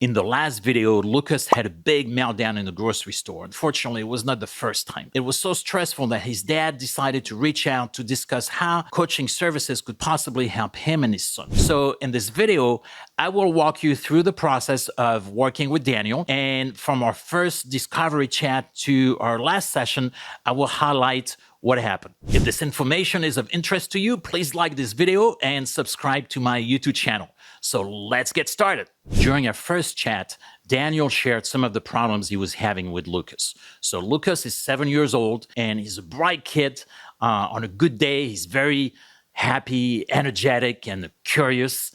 In the last video, Lucas had a big meltdown in the grocery store. Unfortunately, it was not the first time. It was so stressful that his dad decided to reach out to discuss how coaching services could possibly help him and his son. So in this video, I will walk you through the process of working with Daniel. And from our first discovery chat to our last session, I will highlight what happened. If this information is of interest to you, please like this video and subscribe to my YouTube channel. So let's get started. During our first chat, Daniel shared some of the problems he was having with Lucas. So Lucas is 7 years old and he's a bright kid. On a good day, he's very happy, energetic, and curious.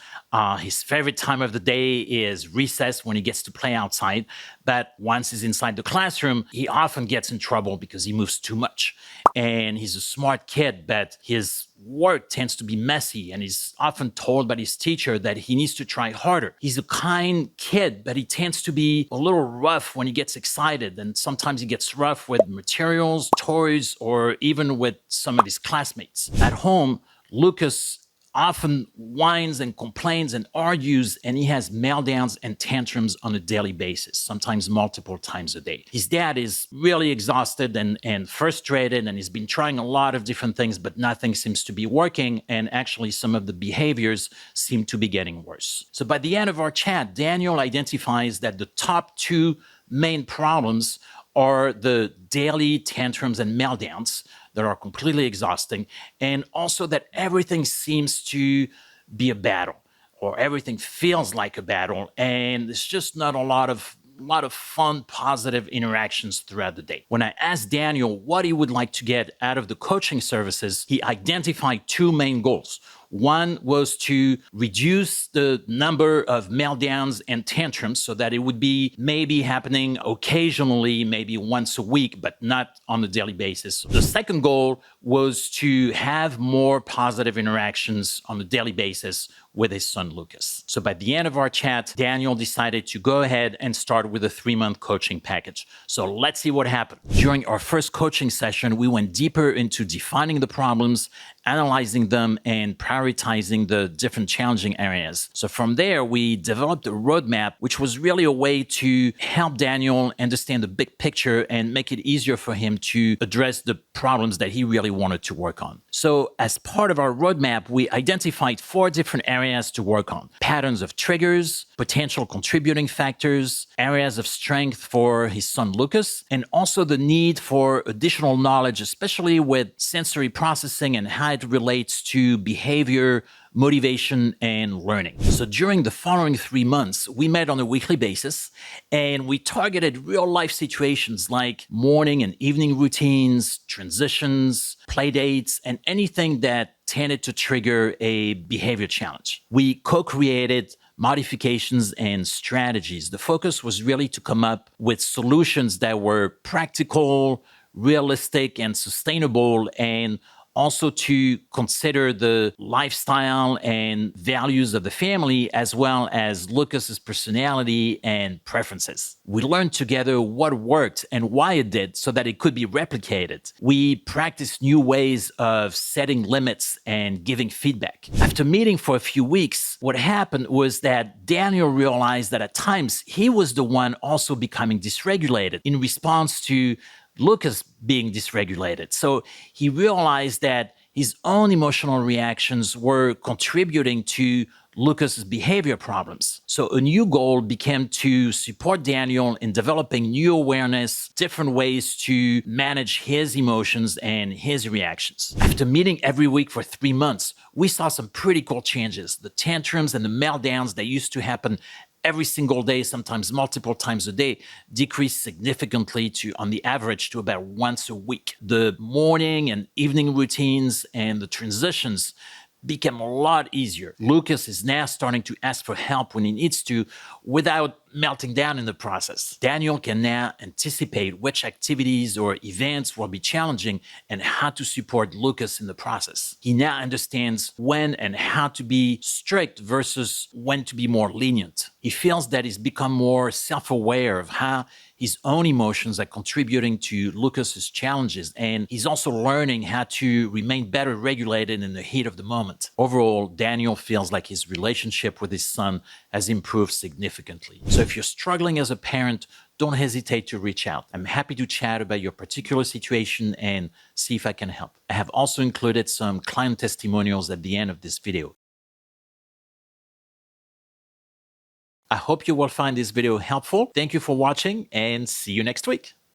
His favorite time of the day is recess when he gets to play outside. But once he's inside the classroom, he often gets in trouble because he moves too much. And he's a smart kid, but his work tends to be messy. And he's often told by his teacher that he needs to try harder. He's a kind kid, but he tends to be a little rough when he gets excited. And sometimes he gets rough with materials, toys, or even with some of his classmates. At home, Lucas often whines and complains and argues, and he has meltdowns and tantrums on a daily basis, sometimes multiple times a day. His dad is really exhausted and frustrated, and he's been trying a lot of different things, but nothing seems to be working, and actually some of the behaviors seem to be getting worse. So by the end of our chat, Daniel identifies that the top two main problems are the daily tantrums and meltdowns that are completely exhausting, and also that everything seems to be a battle, or everything feels like a battle, and there's just not a lot of fun, positive interactions throughout the day. When I asked Daniel what he would like to get out of the coaching services, he identified two main goals. One was to reduce the number of meltdowns and tantrums so that it would be maybe happening occasionally, maybe once a week, but not on a daily basis. The second goal was to have more positive interactions on a daily basis with his son, Lucas. So by the end of our chat, Daniel decided to go ahead and start with a 3-month coaching package. So let's see what happened. During our first coaching session, we went deeper into defining the problems, analyzing them, and prioritizing the different challenging areas. So from there, we developed a roadmap, which was really a way to help Daniel understand the big picture and make it easier for him to address the problems that he really wanted to work on. So as part of our roadmap, we identified 4 different areas to work on: patterns of triggers, potential contributing factors, areas of strength for his son Lucas, and also the need for additional knowledge, especially with sensory processing and how it relates to behavior, motivation, and learning. So during the following 3 months, we met on a weekly basis, and we targeted real-life situations like morning and evening routines, transitions, play dates, and anything that tended to trigger a behavior challenge. We co-created modifications and strategies. The focus was really to come up with solutions that were practical, realistic, and sustainable, and also to consider the lifestyle and values of the family, as well as Lucas's personality and preferences. We learned together what worked and why it did so that it could be replicated. We practiced new ways of setting limits and giving feedback. After meeting for a few weeks, what happened was that Daniel realized that at times he was the one also becoming dysregulated in response to Lucas being dysregulated. So he realized that his own emotional reactions were contributing to Lucas's behavior problems. So a new goal became to support Daniel in developing new awareness, different ways to manage his emotions and his reactions. After meeting every week for 3 months, we saw some pretty cool changes. The tantrums and the meltdowns that used to happen every single day, sometimes multiple times a day, decreased significantly to, on the average, to about once a week. The morning and evening routines and the transitions became a lot easier. Lucas is now starting to ask for help when he needs to without melting down in the process. Daniel can now anticipate which activities or events will be challenging and how to support Lucas in the process. He now understands when and how to be strict versus when to be more lenient. He feels that he's become more self-aware of how his own emotions are contributing to Lucas's challenges, and he's also learning how to remain better regulated in the heat of the moment. Overall, Daniel feels like his relationship with his son has improved significantly. So if you're struggling as a parent, don't hesitate to reach out. I'm happy to chat about your particular situation and see if I can help. I have also included some client testimonials at the end of this video. I hope you will find this video helpful. Thank you for watching and see you next week.